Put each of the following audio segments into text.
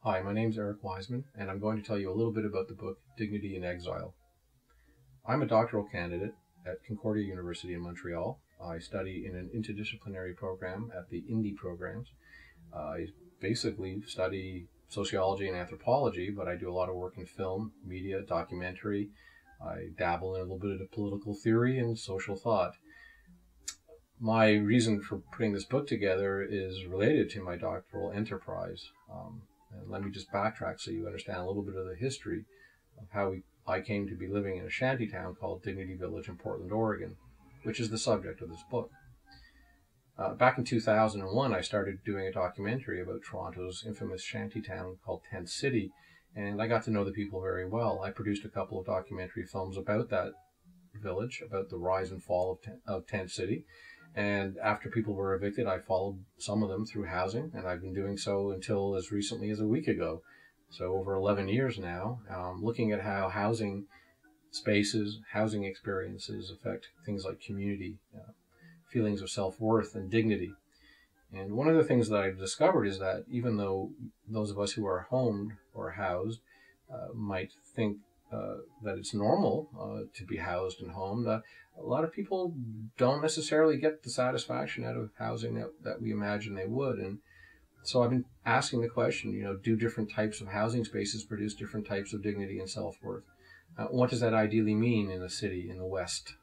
Hi, my name's Eric Weissman, and I'm going to tell you a little bit about the book Dignity in Exile. I'm a doctoral candidate at Concordia University in Montreal. I study in an interdisciplinary program at the INDI programs. I basically study sociology and anthropology, but I do a lot of work in film, media, documentary. I dabble in a little bit of political theory and social thought. My reason for putting this book together is related to my doctoral enterprise. And let me just backtrack so you understand a little bit of the history of how I came to be living in a shanty town called Dignity Village in Portland, Oregon, which is the subject of this book. Back in 2001, I started doing a documentary about Toronto's infamous shanty town called Tent City, and I got to know the people very well. I produced a couple of documentary films about that village, about the rise and fall of Tent City. And after people were evicted, I followed some of them through housing, and I've been doing so until as recently as a week ago. So over 11 years now, looking at how housing spaces, housing experiences affect things like community, feelings of self-worth and dignity. And one of the things that I've discovered is that even though those of us who are homed or housed might think that it's normal to be housed and homed, a lot of people don't necessarily get the satisfaction out of housing that we imagine they would. And so I've been asking the question, do different types of housing spaces produce different types of dignity and self-worth? What does that ideally mean in a city in the West?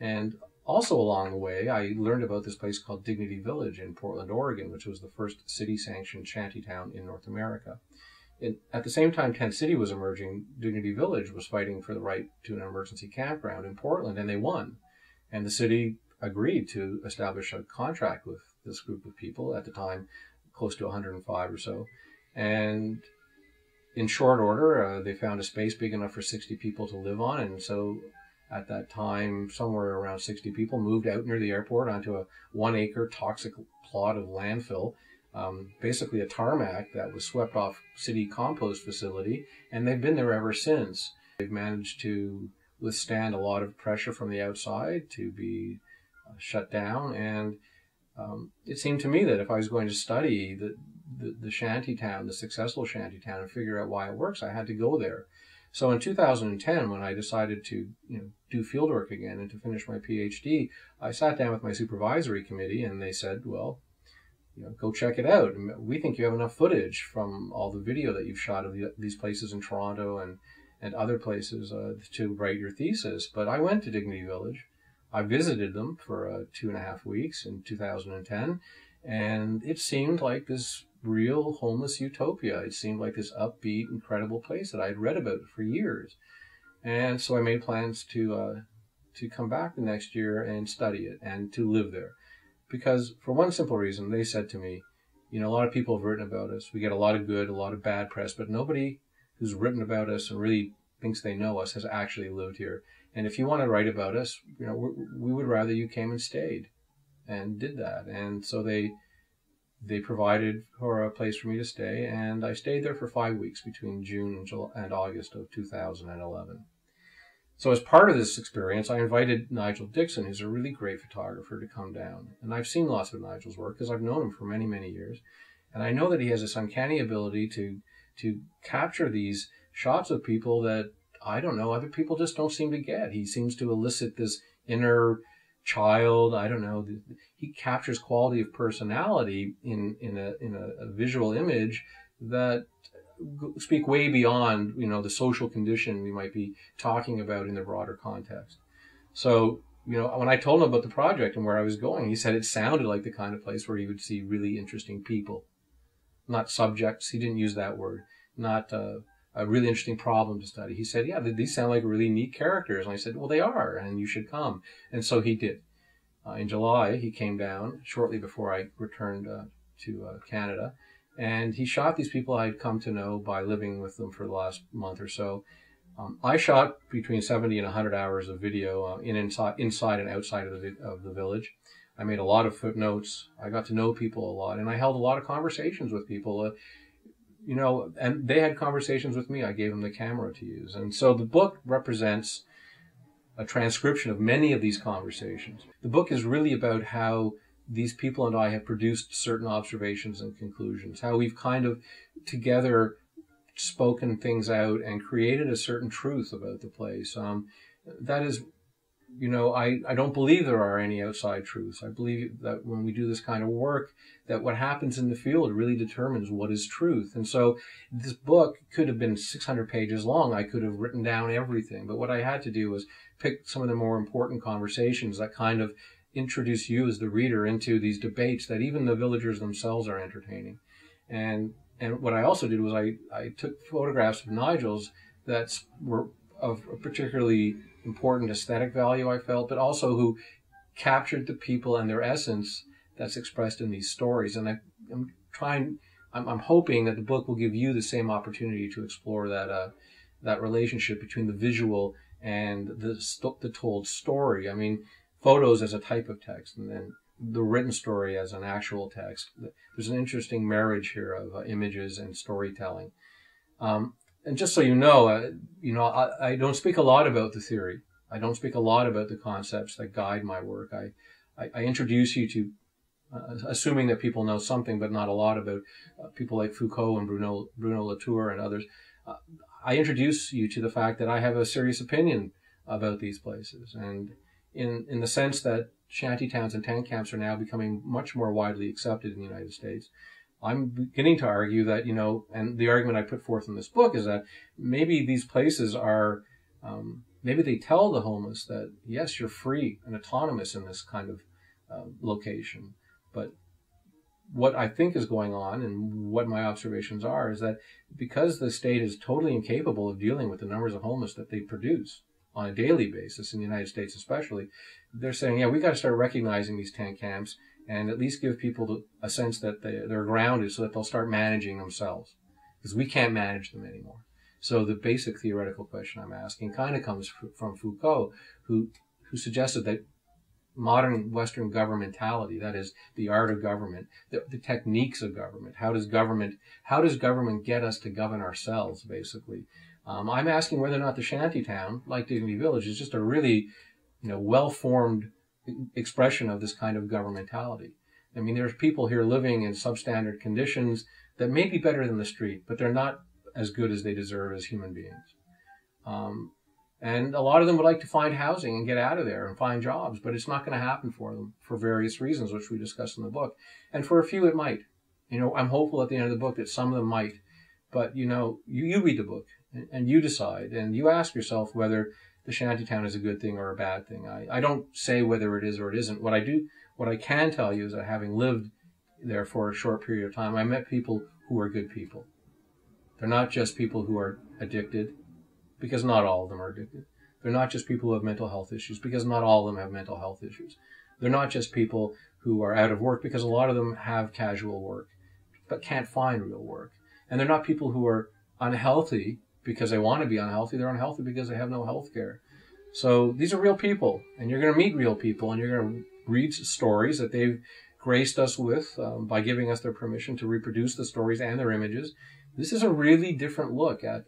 And also along the way, I learned about this place called Dignity Village in Portland, Oregon, which was the first city-sanctioned shantytown in North America. At the same time Tent City was emerging, Dignity Village was fighting for the right to an emergency campground in Portland, and they won. And the city agreed to establish a contract with this group of people, at the time close to 105 or so. And in short order, they found a space big enough for 60 people to live on, and so at that time, somewhere around 60 people moved out near the airport onto a 1-acre toxic plot of landfill. Basically a tarmac that was swept off city compost facility, and they've been there ever since. They've managed to withstand a lot of pressure from the outside to be shut down, and it seemed to me that if I was going to study the shantytown, the successful shantytown, and figure out why it works, I had to go there. So in 2010, when I decided to do fieldwork again and to finish my PhD, I sat down with my supervisory committee, and they said, well, go check it out. We think you have enough footage from all the video that you've shot of these places in Toronto and other places to write your thesis. But I went to Dignity Village. I visited them for 2.5 weeks in 2010, and it seemed like this real homeless utopia. It seemed like this upbeat, incredible place that I had read about for years. And so I made plans to come back the next year and study it and to live there. Because for one simple reason, they said to me, a lot of people have written about us. We get a lot of good, a lot of bad press, but nobody who's written about us and really thinks they know us has actually lived here. And if you want to write about us, we would rather you came and stayed and did that. And so they provided for a place for me to stay, and I stayed there for 5 weeks between June and August of 2011. So as part of this experience, I invited Nigel Dixon, who's a really great photographer, to come down. And I've seen lots of Nigel's work because I've known him for many, many years. And I know that he has this uncanny ability to capture these shots of people that, I don't know, other people just don't seem to get. He seems to elicit this inner child, I don't know. He captures quality of personality in a visual image that speak way beyond, the social condition we might be talking about in the broader context. So, when I told him about the project and where I was going, he said it sounded like the kind of place where he would see really interesting people, not subjects. He didn't use that word. Not a really interesting problem to study. He said, yeah, these sound like really neat characters. And I said, well, they are, and you should come. And so he did. In July, he came down shortly before I returned to Canada. And he shot these people I'd come to know by living with them for the last month or so. I shot between 70 and 100 hours of video inside and outside of the village. I made a lot of footnotes. I got to know people a lot, and I held a lot of conversations with people. And they had conversations with me. I gave them the camera to use. And so the book represents a transcription of many of these conversations. The book is really about how these people and I have produced certain observations and conclusions, how we've kind of together spoken things out and created a certain truth about the place. That is, I don't believe there are any outside truths. I believe that when we do this kind of work, that what happens in the field really determines what is truth. And so this book could have been 600 pages long. I could have written down everything. But what I had to do was pick some of the more important conversations that kind of introduce you as the reader into these debates that even the villagers themselves are entertaining. And what I also did was I took photographs of Nigel's that were of a particularly important aesthetic value, I felt, but also who captured the people and their essence that's expressed in these stories. And I'm hoping that the book will give you the same opportunity to explore that relationship between the visual and the told story. I mean, photos as a type of text, and then the written story as an actual text. There's an interesting marriage here of images and storytelling. And just so you know, I don't speak a lot about the theory. I don't speak a lot about the concepts that guide my work. I introduce you to, assuming that people know something, but not a lot about people like Foucault and Bruno Latour and others. I introduce you to the fact that I have a serious opinion about these places, and in the sense that shantytowns and tent camps are now becoming much more widely accepted in the United States. I'm beginning to argue that, and the argument I put forth in this book is that maybe these places are, maybe they tell the homeless that, yes, you're free and autonomous in this kind of location. But what I think is going on and what my observations are is that because the state is totally incapable of dealing with the numbers of homeless that they produce on a daily basis, in the United States especially, they're saying, yeah, we got to start recognizing these tent camps and at least give people a sense that they're grounded so that they'll start managing themselves, because we can't manage them anymore. So the basic theoretical question I'm asking kind of comes from Foucault, who suggested that modern Western governmentality, that is the art of government, the techniques of government, how does government get us to govern ourselves, basically. I'm asking whether or not the shantytown, like Dignity Village, is just a really, well-formed expression of this kind of governmentality. I mean, there's people here living in substandard conditions that may be better than the street, but they're not as good as they deserve as human beings. And a lot of them would like to find housing and get out of there and find jobs, but it's not going to happen for them for various reasons, which we discuss in the book. And for a few, it might. I'm hopeful at the end of the book that some of them might. But, you read the book and you decide, and you ask yourself whether the shantytown is a good thing or a bad thing. I don't say whether it is or it isn't. What I can tell you is that having lived there for a short period of time, I met people who are good people. They're not just people who are addicted, because not all of them are addicted. They're not just people who have mental health issues, because not all of them have mental health issues. They're not just people who are out of work, because a lot of them have casual work, but can't find real work. And they're not people who are unhealthy because they want to be unhealthy. They're unhealthy because they have no health care. So these are real people, and you're going to meet real people, and you're going to read stories that they've graced us with by giving us their permission to reproduce the stories and their images. This is a really different look at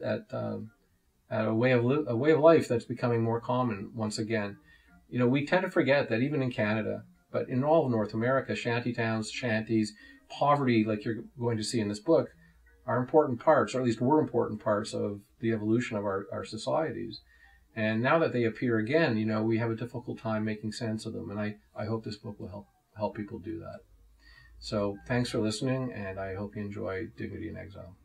a way of life that's becoming more common once again. We tend to forget that even in Canada, but in all of North America, shantytowns, shanties, poverty, like you're going to see in this book, are important parts, or at least were important parts of the evolution of our societies. And now that they appear again, we have a difficult time making sense of them. And I hope this book will help people do that. So thanks for listening, and I hope you enjoy Dignity in Exile.